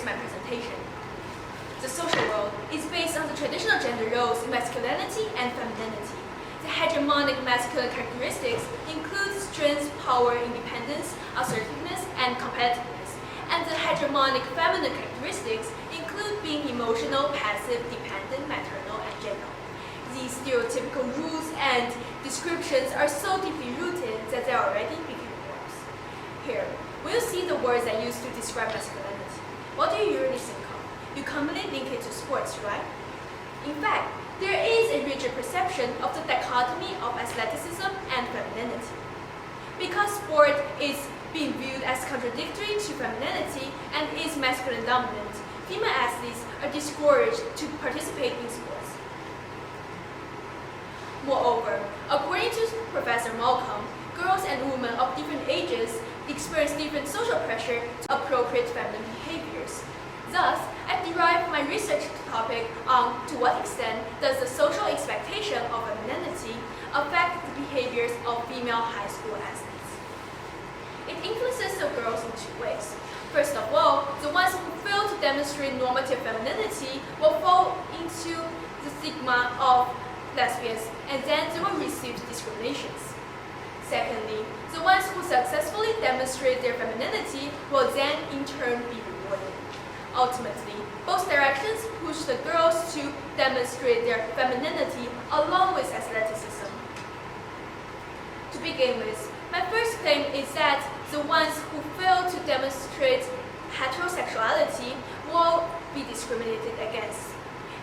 here's my presentation. The social world is based on the traditional gender roles in masculinity and femininity. The hegemonic masculine characteristics include strength, power, independence, assertiveness, and competitiveness. And the hegemonic feminine characteristics include being emotional, passive, dependent, maternal, and gentle. These stereotypical rules and descriptions are so deeply rooted that they already became norms. Here, when you see the words I used to describe masculinity, what do you usually think of? You commonly link it to sports, right? In fact, there is a rigid perception of the dichotomy of athleticism and femininity. Because sport is being viewed as contradictory to femininity and is masculine dominant, female athletes are discouraged to participate in sports. Moreover, according to Professor Malcolm, girls and women of different ages experience different social pressure to appropriate feminine behaviors. Thus, I've derived my research topic on to what extent does the social expectation of femininity affect the behaviors of female high school athletes. It influences the girls in two ways. First of all, the ones who fail to demonstrate normative femininity will fall into the stigma of lesbians, and then they will receive discriminations. Secondly, the ones who successfully demonstrate their femininity will then in turn be rewarded. Ultimately, both directions push the girls to demonstrate their femininity along with athleticism. To begin with, my first claim is that the ones who fail to demonstrate heterosexuality will be discriminated against.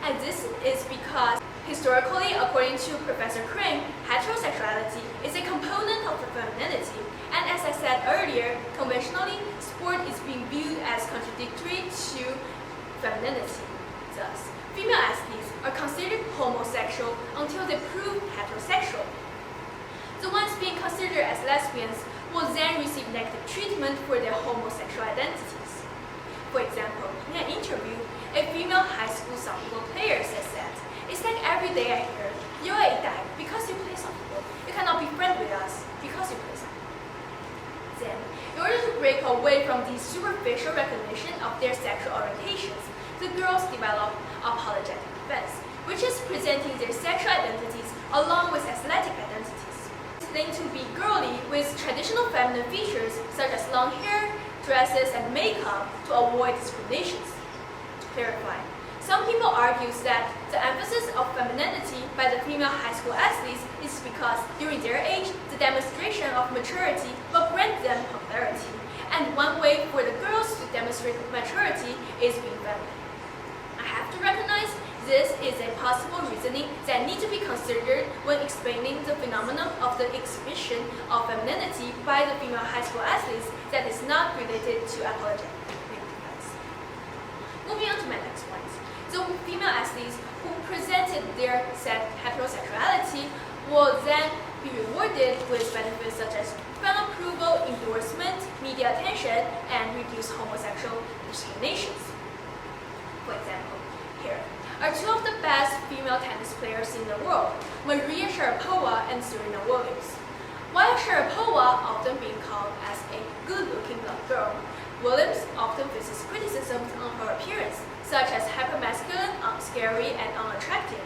And this is because, historically, according to Professor Crane, heterosexuality is a component of the femininity. And as I said earlier, conventionally, sport is being viewed as contradictory to femininity. Thus, female athletes are considered homosexual until they prove heterosexual. The ones being considered as lesbians will then receive negative treatment for their homosexual identities. For example, in an interview, a female high school softball player says that, "It's like every day I hear, you are a dyke because you play softball. You cannot be friends with us because you play softball." Then, in order to break away from the superficial recognition of their sexual orientations, the girls develop apologetic defense, which is presenting their sexual identities along with athletic identities. They to be girly with traditional feminine features such as long hair, dresses, and makeup to avoid discriminations. To clarify, some people argue that the emphasis of femininity by the female high school athletes is because during their age, the demonstration of maturity will grant them popularity, and one way for the girls to demonstrate maturity is being feminine. I have to recognize this is a possible reasoning that needs to be considered when explaining the phenomenon of the exhibition of femininity by the female high school athletes that is not related to apologetic defense. Moving on to my next point. The female athletes who presented their heterosexuality will then be rewarded with benefits such as fan approval, endorsement, media attention, and reduced homosexual discriminations. For example, here are two of the best female tennis players in the world, Maria Sharapova and Serena Williams. While Sharapova often being called as a good-looking girl, Williams often faces criticisms on her appearance, such as hypermasculine, scary, and unattractive.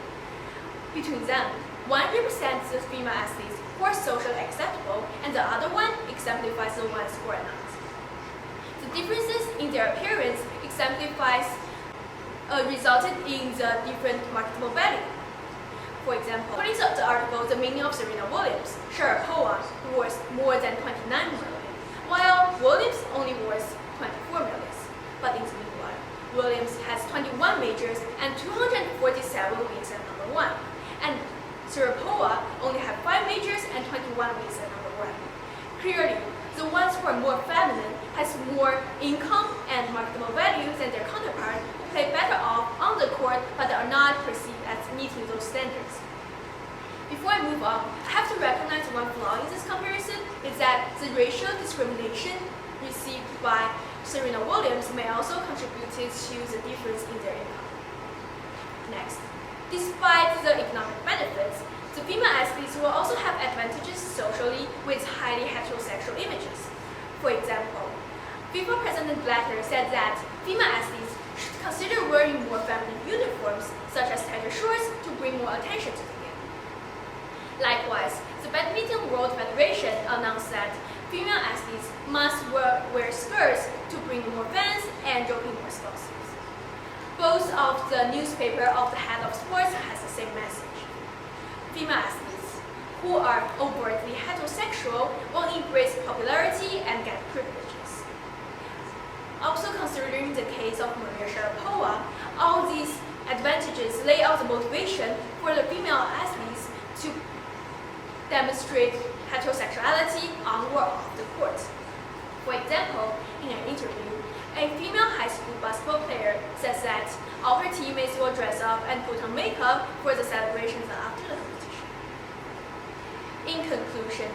Between them, one represents the female athletes who are socially acceptable, and the other one exemplifies the ones who are not. The differences in their appearance resulted in the different marketable value. For example, according to the article, The Meaning of Serena Williams, Sharapova worth more than 29 million, while Williams only worth 24 million. But in the meanwhile, Williams has 21 majors and 247 wins at number 1, and Sharapova only have 5 majors and 21 wins at number 1. Clearly, the ones who are more feminine has more income and marketable value than their counterpart who play better off on the court but are not perceived as meeting those standards. Before I move on, I have to recognize one flaw in this comparison is that the racial discrimination received by Serena Williams may also contribute to the difference in their income. Next, despite the economic benefits, the female athletes will also have advantages socially with highly heterosexual images. For example, FIFA President Blatter said that female athletes considered wearing more feminine uniforms, such as tighter shorts, to bring more attention to the game. Likewise, the Badminton World Federation announced that female athletes must wear skirts to bring more fans and draw in more sponsors. Both of the newspaper of the head of sports has the same message. Female athletes who are overtly heterosexual will embrace popularity and get privileges. Also considering the case of Maria Sharapova, all these advantages lay out the motivation for the female athletes to demonstrate heterosexuality on or off the court. For example, in an interview, a female high school basketball player says that all her teammates will dress up and put on makeup for the celebrations after the competition. In conclusion,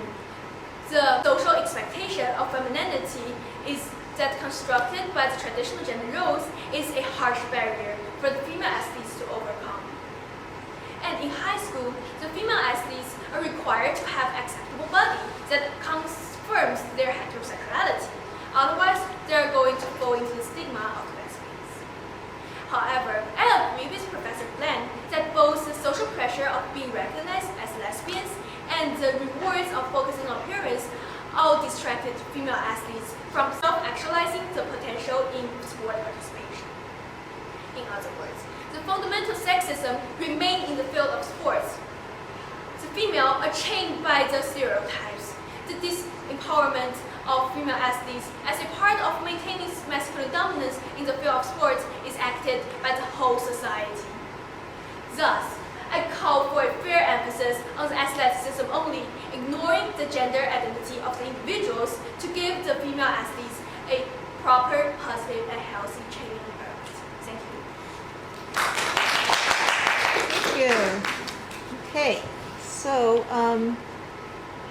the social expectation of femininity is that constructed by the traditional gender roles is a harsh barrier for the female athletes to overcome. And in high school, the female athletes are required to have acceptable body that confirms their heterosexuality. Otherwise, they are going to fall into the stigma of lesbians. However, I agree with Professor Glenn that both the social pressure of being recognized as lesbians and the rewards of focusing on appearance all distracted female athletes from self-actualizing the potential in sport participation. In other words, the fundamental sexism remains in the field of sports. The female are chained by the stereotypes. The disempowerment of female athletes as a part of maintaining masculine dominance in the field of sports is acted by the whole society. Thus, I call for a fair emphasis on the athleticism only, ignoring the gender identity of the individuals to give the female athletes a proper, positive, and healthy training environment. Thank you. Thank you. Okay, so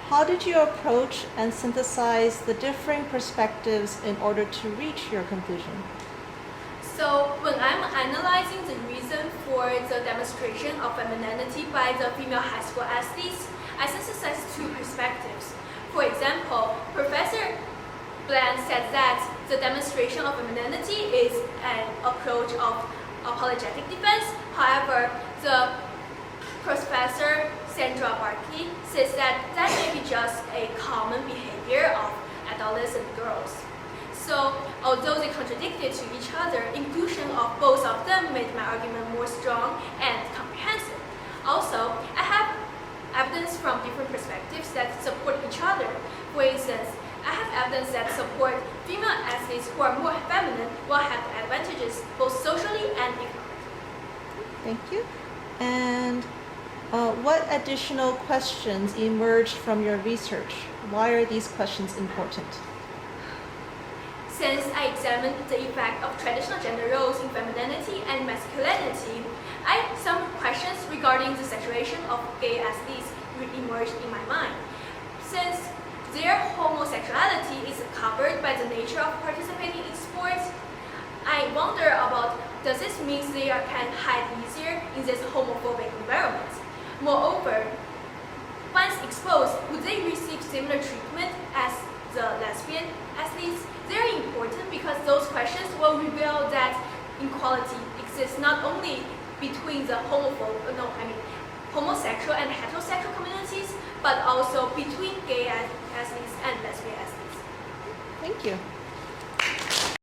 how did you approach and synthesize the differing perspectives in order to reach your conclusion? So when I'm analyzing the reason for the demonstration of femininity by the female high school athletes, I synthesize two perspectives. For example, Professor Bland said that the demonstration of femininity is an approach of apologetic defense. However, the Professor Sandra Barkley says that that may be just a common behavior of adolescent girls. So, although they contradicted to each other, inclusion of both of them made my argument more strong and comprehensive. Also, I have evidence from different perspectives that support each other. For instance, I have evidence that support female athletes who are more feminine will have advantages both socially and economically. Thank you. And what additional questions emerged from your research? Why are these questions important? Since I examined the effect of traditional gender roles in femininity and masculinity, some questions regarding the saturation of gay athletes emerged in my mind. Since their homosexuality is covered by the nature of participating in sports, I wonder about, does this mean they can hide easier in this homophobic environment? Moreover, once exposed, would they receive similar treatment as the lesbian athletes? They're important because those questions will reveal that inequality exists not only between the homosexual and heterosexual communities, but also between gay athletes and lesbian athletes. Thank you.